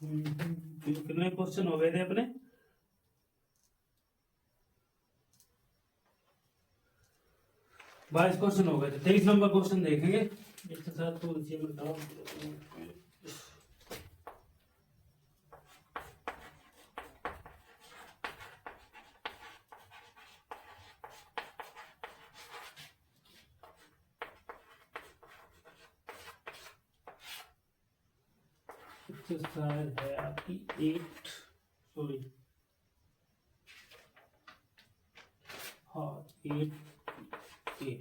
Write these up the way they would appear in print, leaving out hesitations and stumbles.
कितने क्वेश्चन हो गए थे अपने? 22 क्वेश्चन हो गए थे। 23 नंबर क्वेश्चन देखेंगे इसके साथ। तो इसी में बताओ। एक्सरसाइज है आपकी 8, सॉरी, हाँ 8A।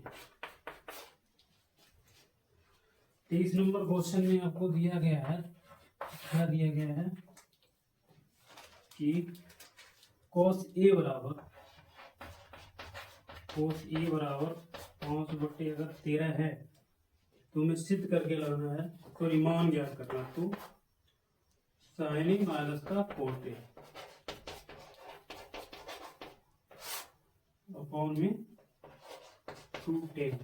23 नंबर क्वेश्चन में आपको दिया गया है, क्या दिया गया है कि cos A बराबर 5/13 है तो हमें सिद्ध करके लगाना है, तो मान ज्ञात करना। तो sin A माइनस का cot A अपॉन में 2tan,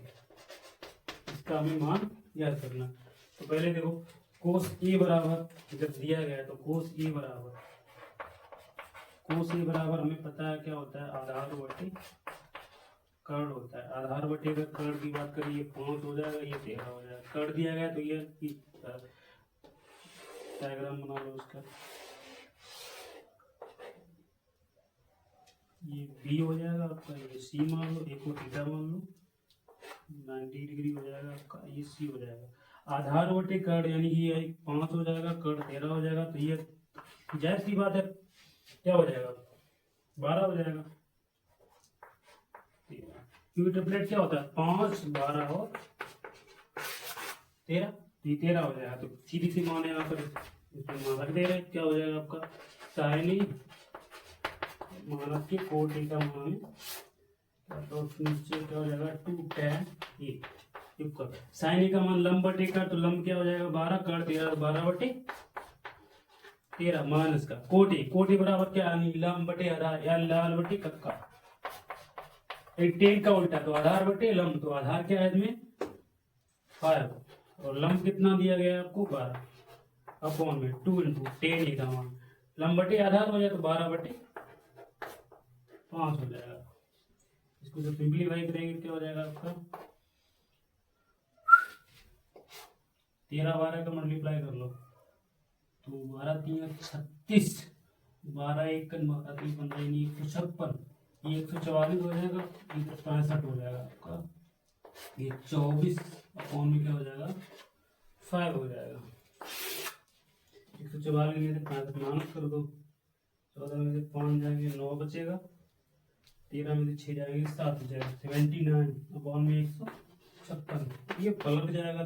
इसका हमें मान याद करना। तो पहले देखो cos A बराबर जब दिया गया है तो cos A बराबर हमें पता है क्या होता है, आधार बटे कर्ण होता है। आधार बटे अगर कर्ण की बात करिए 5 हो जाएगा, ये 13 हो जाएगा। कर्ण दिया गया तो ये डायग्राम बना लो उसका, ये B हो जाएगा आपका, ये C मान लो, एक को थीटा मान लो, 90 डिग्री हो जाएगा आपका, ये C हो जाएगा। आधार बटे कर्ण यानी कि ये 5 हो जाएगा, कर्ण 13 हो जाएगा, तो ये जाहिर सी बात है क्या हो जाएगा, 12 हो जाएगा। क्योंकि ट्रिपलेट क्या होता है 5, 12 और 13, ये 13 हो जाएगा। तो सीधी सी मान यहाँ पर मान रख दे रहे, क्या हो जाएगा आपका sin A माइनस के cot A का मान तो नीचे क्या हो जाएगा 2tan A equal sin A का मान लंब बटे का, तो लंब क्या हो जाएगा 12, कर्ण 13, 12/13 माइनस का cot A बराबर क्या, लंब बटे आधार या लाल बटे कक्का, एक टेन का उल्टा, तो आधार बटे लंब, तो आधार क्या है इसमें 5 और लंब कितना दिया गया है आपको 12 अपॉन में 2 इंटू टेन ही था मान, लंब बटे आधार हो जाए तो 12/5 हो जाएगा। इसको जब सिंप्लीफाई करेंगे क्या हो जाएगा आपका 13 12 का मल्टीप्लाई कर लो तो 12 3 36, 12 1 12 3 15 156, ये 144 हो जाएगा, 165 हो जाएगा आपका, ये 24 अपॉन में क्या हो जाएगा 5 हो जाएगा। 144 में से 65 माइनस कर दो, 14 में से 5 जाएंगे 9 बचेगा, 13 में से 6 जाएंगे 7 बचेगा, 79 अपॉन में 156, ये पलट जाएगा,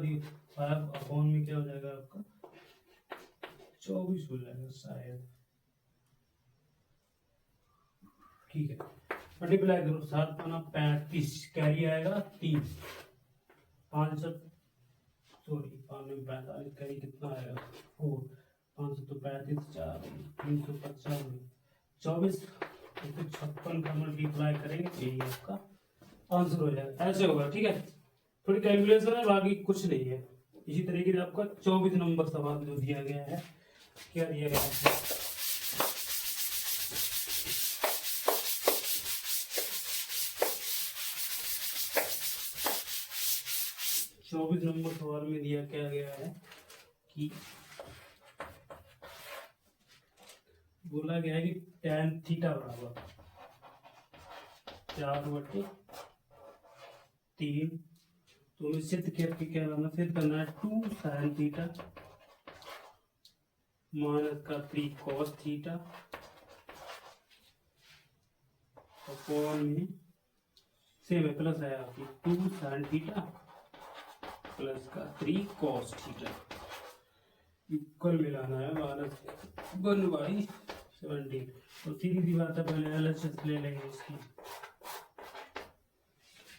5 अपॉन में क्या हो जाएगा आपका 24 हो जाएगा शायद, ठीक है। मल्टीप्लाई करो 7 पाना 35, कैरी आएगा 3, 5 सॉरी 5 में 45 कैरी कितना आएगा 4, 5 तो 35 4 350 24, 156 का मल्टीप्लाई करेंगे तो यही आपका आंसर हो जाएगा। ऐसे होगा, ठीक है। थोड़ी कैलकुलेशन है, बाकी कुछ नहीं है। इसी तरीके से आपका 24 नंबर सवाल जो दिया गया है, क्या दिया गया है 24 नंबर सवाल में दिया क्या गया है कि बोला गया है कि tan थीटा बराबर 4/3, तो हमें सिद्ध करके क्या करना, सिद्ध करना है 2 sin थीटा माइनस का 3 cos थीटा अपॉन में सेम है प्लस है आपकी 2 sin थीटा प्लस का 3 cos थीटा इक्वल मिलाना है -1/17। तो सीधी सी बात है, पहले LHS ले लेंगे इसकी,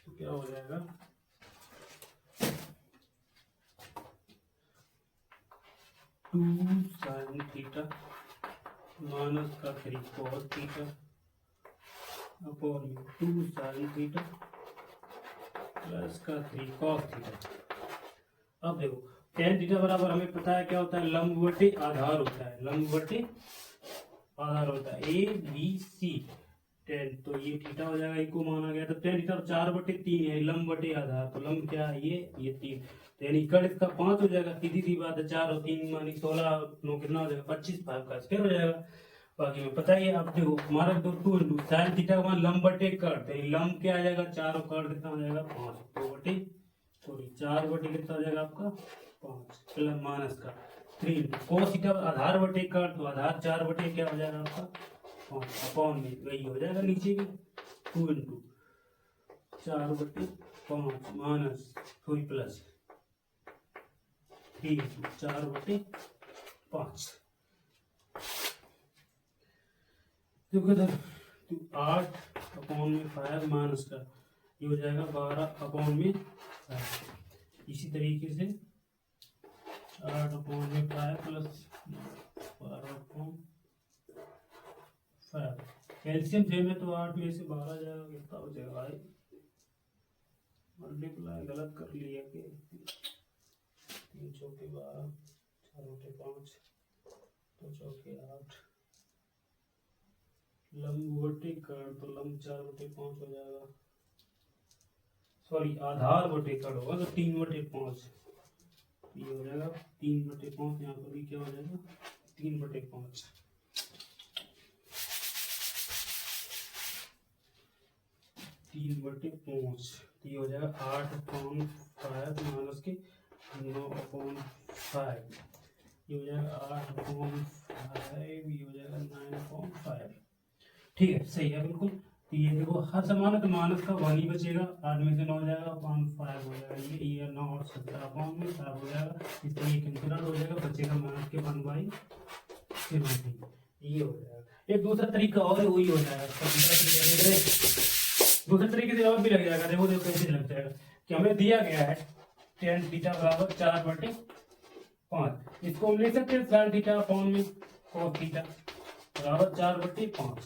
तो क्या हो जाएगा 2 sin थीटा माइनस का 3 cos थीटा अपॉन में 2 sin थीटा प्लस का 3 cos थीटा। अब देखो टेन थीटा बराबर हमें पता है क्या होता है, लंब बटे आधार होता है, लंब बटे आधार होता है, ए बी सी टेन। तो ये थीटा हो जाएगा, इको माना गया। तो टेन थीटा 4/3 है, लंब बटे आधार। तो लंब क्या है, ये 3। तो यानी कड़ इसका 5 हो जाएगा। सीधी सी बात है, 4 और 3 मानी 16 9 कितना हो जाएगा, 25। 5 का स्क्वायर हो जाएगा। बाकी में पता ही है, अब देखो हमारा तो 2 इंटू साइन थीटा का मान लंब बटे कड़। तो ये लंब क्या आ जाएगा, 4 और कड़ कितना हो जाएगा, 5। 4 बटे कितना हो जाएगा आपका, 5 प्लस माइनस का 3 इंटू कोस थीटा आधार बटे कड़। तो आधार 4 बटे क्या हो जाएगा आपका, 5 अपॉन में वही हो जाएगा नीचे भी 2 into 4/5 minus sorry plus 3 into 4/5। तो किधर, तो 8 अपॉन में 5 माइनस का ये हो जाएगा 12 अपॉन में 5। इसी तरीके से 8 अपॉन में 5 प्लस 12 अपॉन 5। कैल्शियम थे में तो 8 में से 12 जाएगा, कितना हो जाएगा भाई, मल्टीप्लाई गलत कर लिया कि 3 चौके 12 4 बटे 5 2 चौके 8 लंब बटे कड़। तो लंब 4/5 हो जाएगा, सॉरी आधार बटे कड़ होगा तो 3/5। ये हो जाएगा 3/5। यहाँ पर भी क्या हो जाएगा, 3/5। 3/5 ये हो जाएगा 8/5 माइनस के 9/5। ये हो जाएगा 8/5, ये हो जाएगा 9/5। ठीक है, सही है बिल्कुल। तो ये देखो हर समान है तो माइनस का 1 ही बचेगा, 8 में से 9 हो जाएगा, 5 हो जाएगा। ये 9 और 17 अपॉन में 5 हो जाएगा। इस तरह ये कैंसिल हो जाएगा, बचेगा माइनस के 1/17। ये हो जाएगा। एक दूसरा तरीका और है, वही हो जाएगा। दूसरे तरीके से और भी लग जाएगा। देखो देखो कैसे लग जाएगा कि हमें दिया गया है टेन थीटा बराबर 4/5। इसको हम ले सकते हैं साइन थीटा अपॉन में कोस थीटा बराबर 4/5।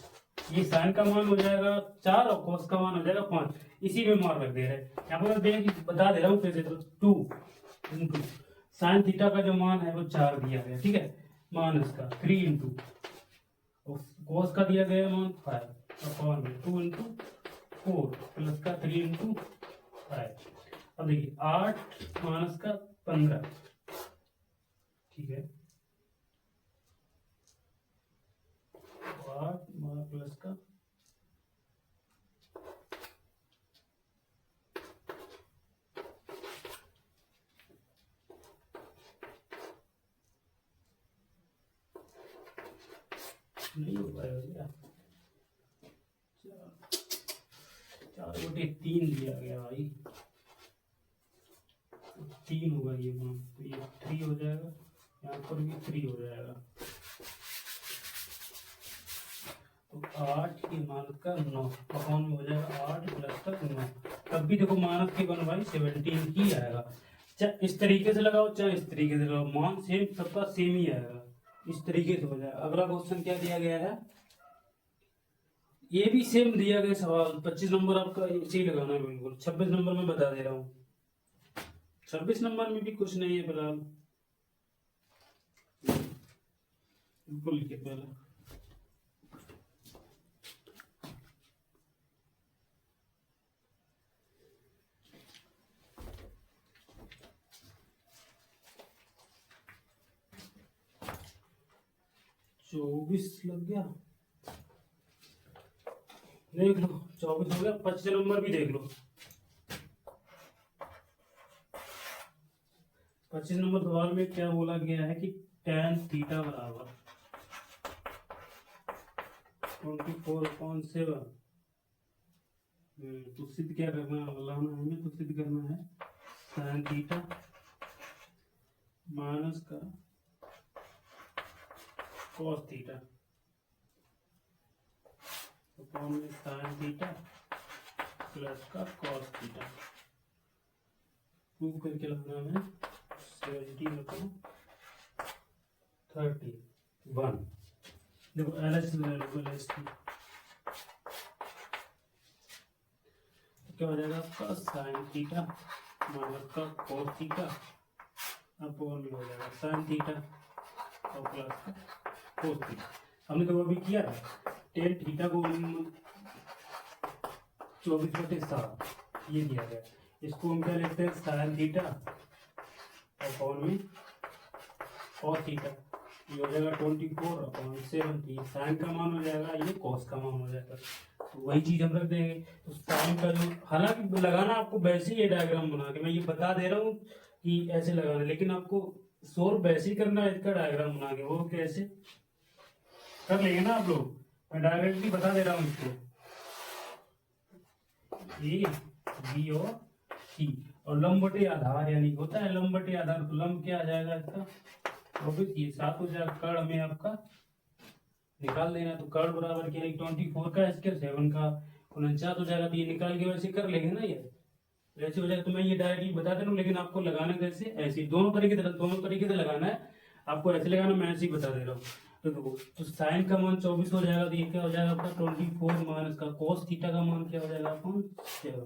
ये साइन का मान हो जाएगा 4 और कोस का मान हो जाएगा 5। इसी में मान रख दे रहे हैं। यहाँ पर देख बता दे रहा हूँ कैसे, तो 2 इंटू साइन थीटा का जो मान है वो 4 दिया गया, ठीक है, माइनस का 3 इंटू कोस का दिया गया मान 5 अपॉन में 2 इंटू 4 प्लस का 3 इंटू 5। अब देखिए 8 माइनस का 15, ठीक है, 8 प्लस का नहीं हो पाएगा, 4/3 दिया गया भाई, 3 होगा ये मान। तो ये 3 हो जाएगा, यहाँ पर भी 3 हो जाएगा। तो 8 के माइनस का 9 अपॉन में हो जाएगा 8 प्लस का 9। तब भी देखो माइनस के 1/17 ही आएगा। चाहे इस तरीके से लगाओ चाहे इस तरीके से लगाओ, मान सेम सबका सेम ही आएगा। इस तरीके से हो जाएगा। अगला क्वेश्चन क्या दिया गया है, ये भी सेम दिया गया सवाल। 25 नंबर आपका इसी लगाना है बिल्कुल। 26 नंबर में बता दे रहा हूँ, 26 नंबर में भी कुछ नहीं है फिलहाल, बिल्कुल लिखे पहले। चौबीस लग गया, देख लो 24 हो गया। 25 नंबर भी देख लो। 25 नंबर सवाल में क्या बोला गया है कि tan थीटा बराबर 24/7। तो सिद्ध क्या करना है, लाना है हमें, तो सिद्ध करना है sin थीटा माइनस का cos थीटा अपॉन में sin थीटा प्लस का cos थीटा। प्रूव करके लाना है 70/31। देखो LHS क्या हो जाएगा आपका sin थीटा माइनस का cos थीटा अपॉन में हो जाएगा साइन थीटा और प्लस कोस थीटा। हमने तो वो भी किया था, टेन थीटा को 24/7 ये दिया गया, इसको हम क्या लिखते हैं साइन थीटा अपॉन में कॉस थीटा, ये हो जाएगा 24/7। साइन का मान हो जाएगा, ये कॉस का मान हो जाएगा, तो वही चीज हम रख देंगे। तो साइन का जो, हालांकि लगाना आपको वैसे ही डायग्राम बना के, मैं ये बता दे रहा हूँ कि ऐसे लगाना, लेकिन आपको सोर वैसे ही करना है इसका डायग्राम बना के। वो कैसे कर लेंगे ना आप लोग, मैं डायरेक्टली बता दे रहा हूँ इसको, ए बी और सी, और लंब बटे आधार यानी होता है लंब बटे आधार, तो लंब क्या आ जाएगा इसका, ये 7 हो जाएगा। कर्ण में आपका निकाल देना, तो कर्ण बराबर क्या है 24 का स्क्वायर 7 का 49 हो जाएगा, तो ये निकाल के वैसे कर लेंगे ना, ये वैसे हो जाएगा। तो मैं ये डायरेक्टली बता दे रहा हूँ, लेकिन आपको लगाना कैसे, ऐसे दोनों तरीके से लगाना है आपको, ऐसे लगाना, मैं ऐसे ही बता दे रहा हूँ। तो देखो, तो साइन का मान 24 हो जाएगा, तो ये क्या हो जाएगा आपका 24 माइनस का कॉस थीटा का मान क्या हो जाएगा अपन 7,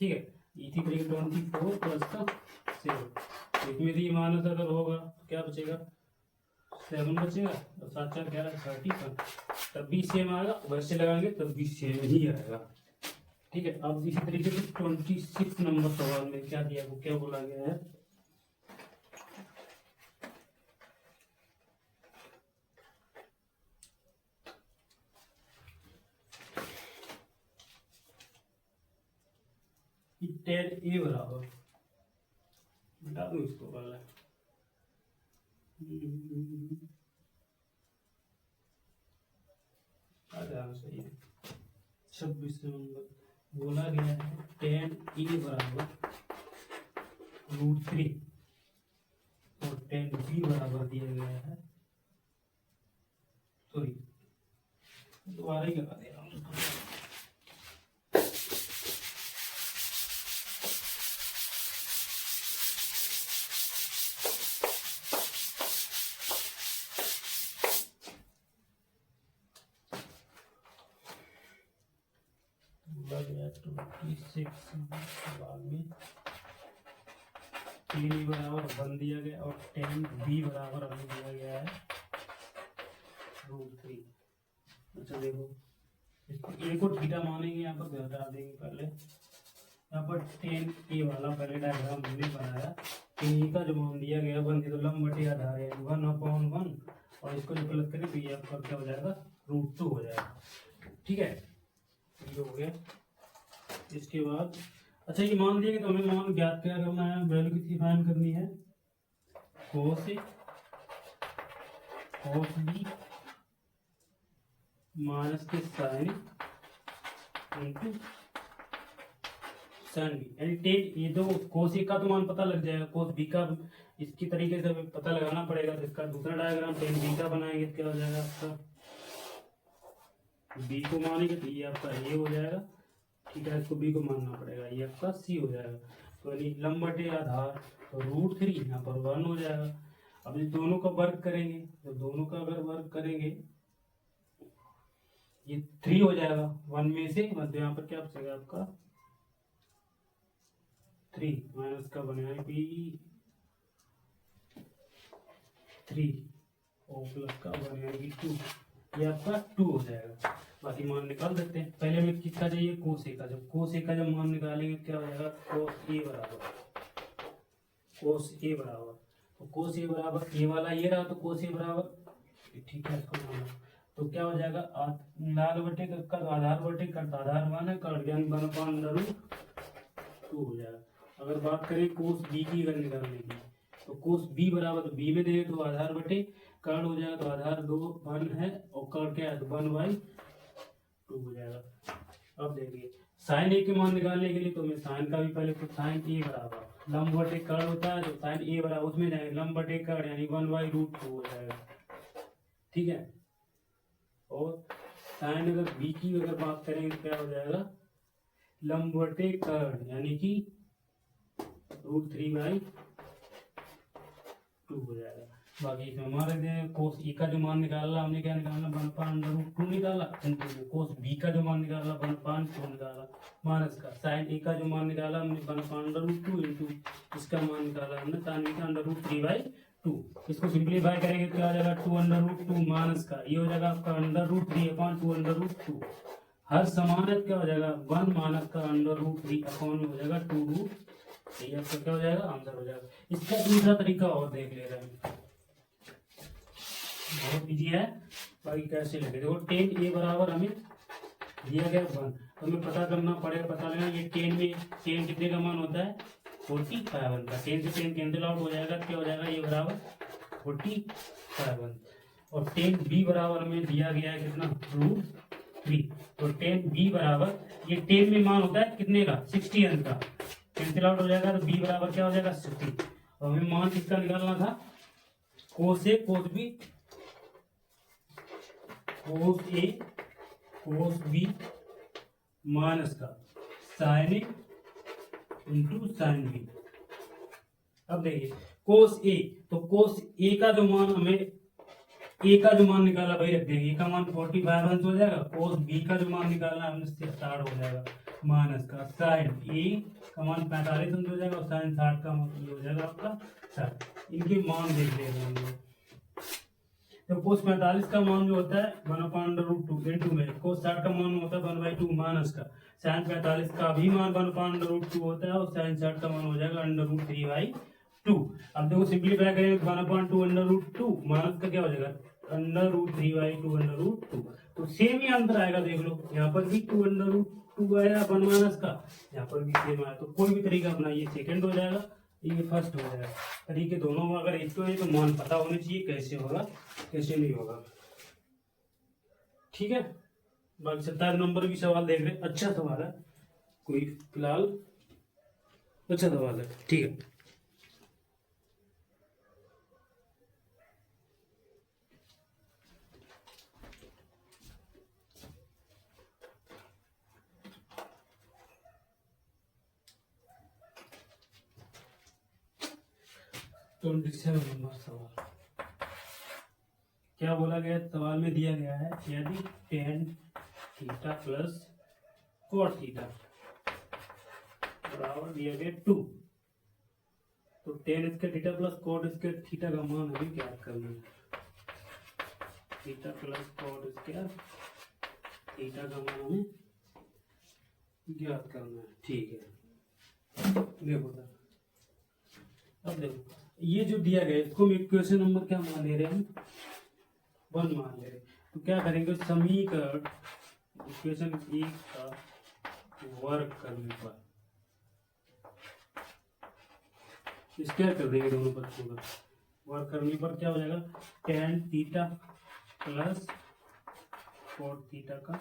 ठीक है। इसी तरीके 24 प्लस का 7, इसमें भी माइनस अगर होगा तो क्या बचेगा 7 बचेगा, और 7 4 11 30, तब भी सेम आएगा, वैसे लगाएंगे तब भी सेम ही आएगा, ठीक है। अब इसी तरीके से 26 नंबर सवाल में क्या दिया, वो क्या बोला गया है, tan a बराबर, बता दो इसको पहले, सही है। 26 नंबर बोला गया है tan a बराबर √3 और tan b बराबर दिया गया है, सॉरी दोबारा ही लगा दे रहा हूँ, बोला गया 26 बाद में tan a बराबर 1 दिया गया और tan b बराबर हमें दिया गया है √3। अच्छा देखो, इसको a को थीटा मानेंगे, यहाँ पर घटा देंगे पहले, यहाँ पर tan a वाला पहले डायग्राम हमने बनाया, tan a का जो मान दिया गया 1, तो लंब बटे आधार है 1/1, और इसको जो प्लस करें तो ये आपका क्या हो जाएगा √2 हो जाएगा, ठीक है। ये हो गया। इसके बाद अच्छा ये मान दिया कि, तो हमें मान ज्ञात क्या करना है, वैल्यू कितनी फाइंड करनी है, cos a cos b minus के साइन इंटू साइन बी, यानी टेन, ये तो cos a का तो मान पता लग जाएगा, cos b का इसकी तरीके से पता लगाना पड़ेगा, तो इसका दूसरा डायग्राम tan b का बनाएंगे, क्या हो जाएगा आपका, b को मानेंगे तो ये आपका a हो जाएगा, ठीक है, इसको b को मानना पड़ेगा, ये आपका c हो जाएगा। तो यानी लंब बटे आधार, तो √3 यहाँ पर 1 हो जाएगा। अब इस दोनों का वर्ग करेंगे, तो दोनों का अगर वर्ग करेंगे ये 3 हो जाएगा, 1 में से मतलब यहाँ पर क्या बचेगा आपका 3 माइनस का बनेगा भी 3 और प्लस का बनेगा 2, ये आपका 2 हो जाएगा। बाकी मान निकाल सकते हैं, पहले हमें किसका चाहिए cos a का, जब cos a का जब मान निकालेंगे क्या हो जाएगा cos a बराबर, तो cos a बराबर a वाला ये रहा, तो cos a बराबर, ठीक है, इसको मानो तो क्या हो जाएगा लाल बटे का आधार बटे का आधार मान है, कर ज्ञान 1/2 हो जाएगा। अगर बात करें cos b की अगर निकालने की, तो cos b बराबर, तो b में देंगे तो आधार बटे कर्ण हो जाएगा, तो आधार 2 1 है और कर्ण क्या है 1/2 हो जाएगा। अब देखिए साइन a के मान निकालने के लिए, तो मैं साइन का भी पहले, तो साइन a बराबर लंब बटे कर्ण होता है, तो साइन a बराबर उसमें जाएंगे लंब बटे कर्ण यानी 1/√2 हो जाएगा, ठीक है। और साइन अगर b की अगर बात करेंगे तो क्या हो जाएगा लंब बटे कर्ण यानी कि √3/2 हो जाएगा। बाकी इसमें हमारे दे कोस ए का जो मान निकाला हमने क्या निकालना 1/√2 निकाला, इंटू कोस बी का जो मान निकाला 1/2 निकाला, माइनस का साइन ए का जो मान निकाला हमने 1/√2 इंटू इसका मान निकाला हमने tan बी का √3/2। इसको सिंप्लीफाई करेंगे तो आ जाएगा 2/√2 माइनस का ये हो जाएगा आपका √3/2/√2। हर समानत क्या हो जाएगा 1 माइनस का √3 अपॉन में हो जाएगा 2√, ये आपका क्या हो जाएगा आंसर हो जाएगा। इसका दूसरा तरीका और देख ले रहे हैं, बहुत इजी है। बाकी कैसे लगे देखो, tan a बराबर हमें दिया गया 1, हमें पता करना पड़ेगा, पता लेना ये tan कितने का मान होता है 45 का। tan से tan कैंसिल आउट हो जाएगा, क्या हो जाएगा ये बराबर 45। और tan b बराबर हमें दिया गया है कितना √3, तो tan b बराबर ये tan में मान होता है कितने का 60 का, कैंसिल आउट हो जाएगा तो b बराबर क्या हो जाएगा 60। और हमें मान किसका निकालना था कोस ए कोस बी, कोस ए कोस बी माइनस का साइन ए इंटू साइन बी। अब देखिए कोस ए, तो कोस ए का जो मान हमें ए का जो मान निकाला वही रख देंगे, ए का मान 45 अंश हो जाएगा, कोस बी का जो मान निकालना हमने 60 हो जाएगा, माइनस का साइन ए का मान 45 अंश हो जाएगा और साइन 60 का मान हो जाएगा आपका 60। इनके मान देख लेंगे हम लोग। तो कोस 45 का मान जो होता है 1/√2 इंटू में कोस 60 का मान होता है 1/2 माइनस का साइन 45 का भी मान 1/√2 होता है और साइन 60 का मान हो जाएगा √3/2। अब देखो सिंप्लीफाई करेंगे 1/2 √2 माइनस का क्या हो जाएगा √3/2 तो सेम ही आंसर आएगा। देख लो यहाँ पर भी 2/2 आया 1 माइनस का, यहाँ पर भी सेम आया। तो कोई भी तरीका अपनाइए, सेकंड हो जाएगा ये फर्स्ट हो जाएगा। तरीके दोनों में अगर एक है तो मान पता होने चाहिए कैसे होगा कैसे नहीं होगा, ठीक है। बाकी 27 नंबर की सवाल देख रहे, अच्छा सवाल है, कोई फिलहाल अच्छा सवाल है, ठीक है। तो 27 नंबर सवाल क्या बोला गया, सवाल में दिया गया है यदि tan theta plus cot theta बराबर दिया गया 2, तो tan square theta plus cot square theta का मान हमें ज्ञात करना है। Theta plus cot square theta का मान हमें ज्ञात करना है, ठीक है। देखो अब देखो ये जो दिया गया इसको हम इक्वेशन नंबर क्या मान ले रहे हैं 1 मान ले रहे हैं। तो क्या करेंगे समीकरण इक्वेशन 1 का वर्क करने पर स्क्वायर कर देंगे दोनों पक्षों का, वर्क करने पर क्या हो जाएगा tan theta plus cot theta का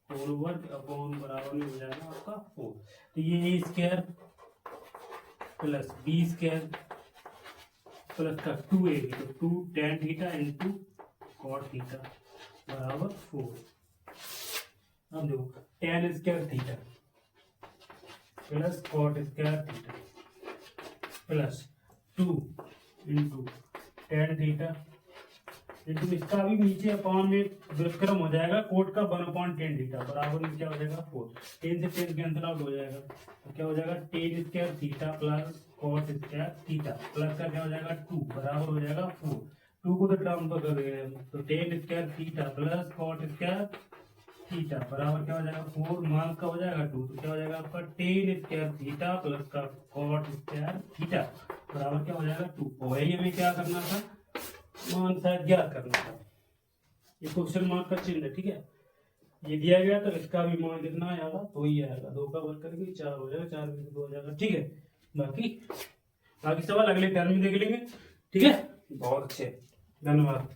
होल वर्ग अपॉन बराबर में हो जाएगा आपका 4। तो ये a square plus b square plus का 2ab, तो 2 tan theta into cot theta बराबर 4। अब देखो tan square theta plus cot square theta plus 2 into tan theta into इसका भी नीचे अपॉन में व्युत्क्रम हो जाएगा कोट का 1/tan थीटा बराबर में क्या हो जाएगा 4। 10 से 10 कैंसिल आउट हो जाएगा तो क्या हो जाएगा tan square theta plus cot square theta plus का क्या हो जाएगा 2 बराबर हो जाएगा 4। 2 को तो ट्रांसफर कर देंगे तो tan square theta plus cot square theta बराबर क्या हो जाएगा 4 माइनस का हो जाएगा 2, तो क्या हो जाएगा आपका tan स्क्वायर थीटा प्लस का cot स्क्वायर थीटा बराबर क्या हो जाएगा 2। वही हमें क्या करना था मान शायद ज्ञात करना था, ये क्वेश्चन मार्क का चिन्ह है, ठीक है। ये दिया गया तो इसका भी मान कितना आएगा 2 ही आएगा, 2 का वर्ग करके 4 हो जाएगा, 4 में 2 हो जाएगा, ठीक है। बाकी सवाल अगले टर्म में देख लेंगे, ठीक है। बहुत अच्छे, धन्यवाद।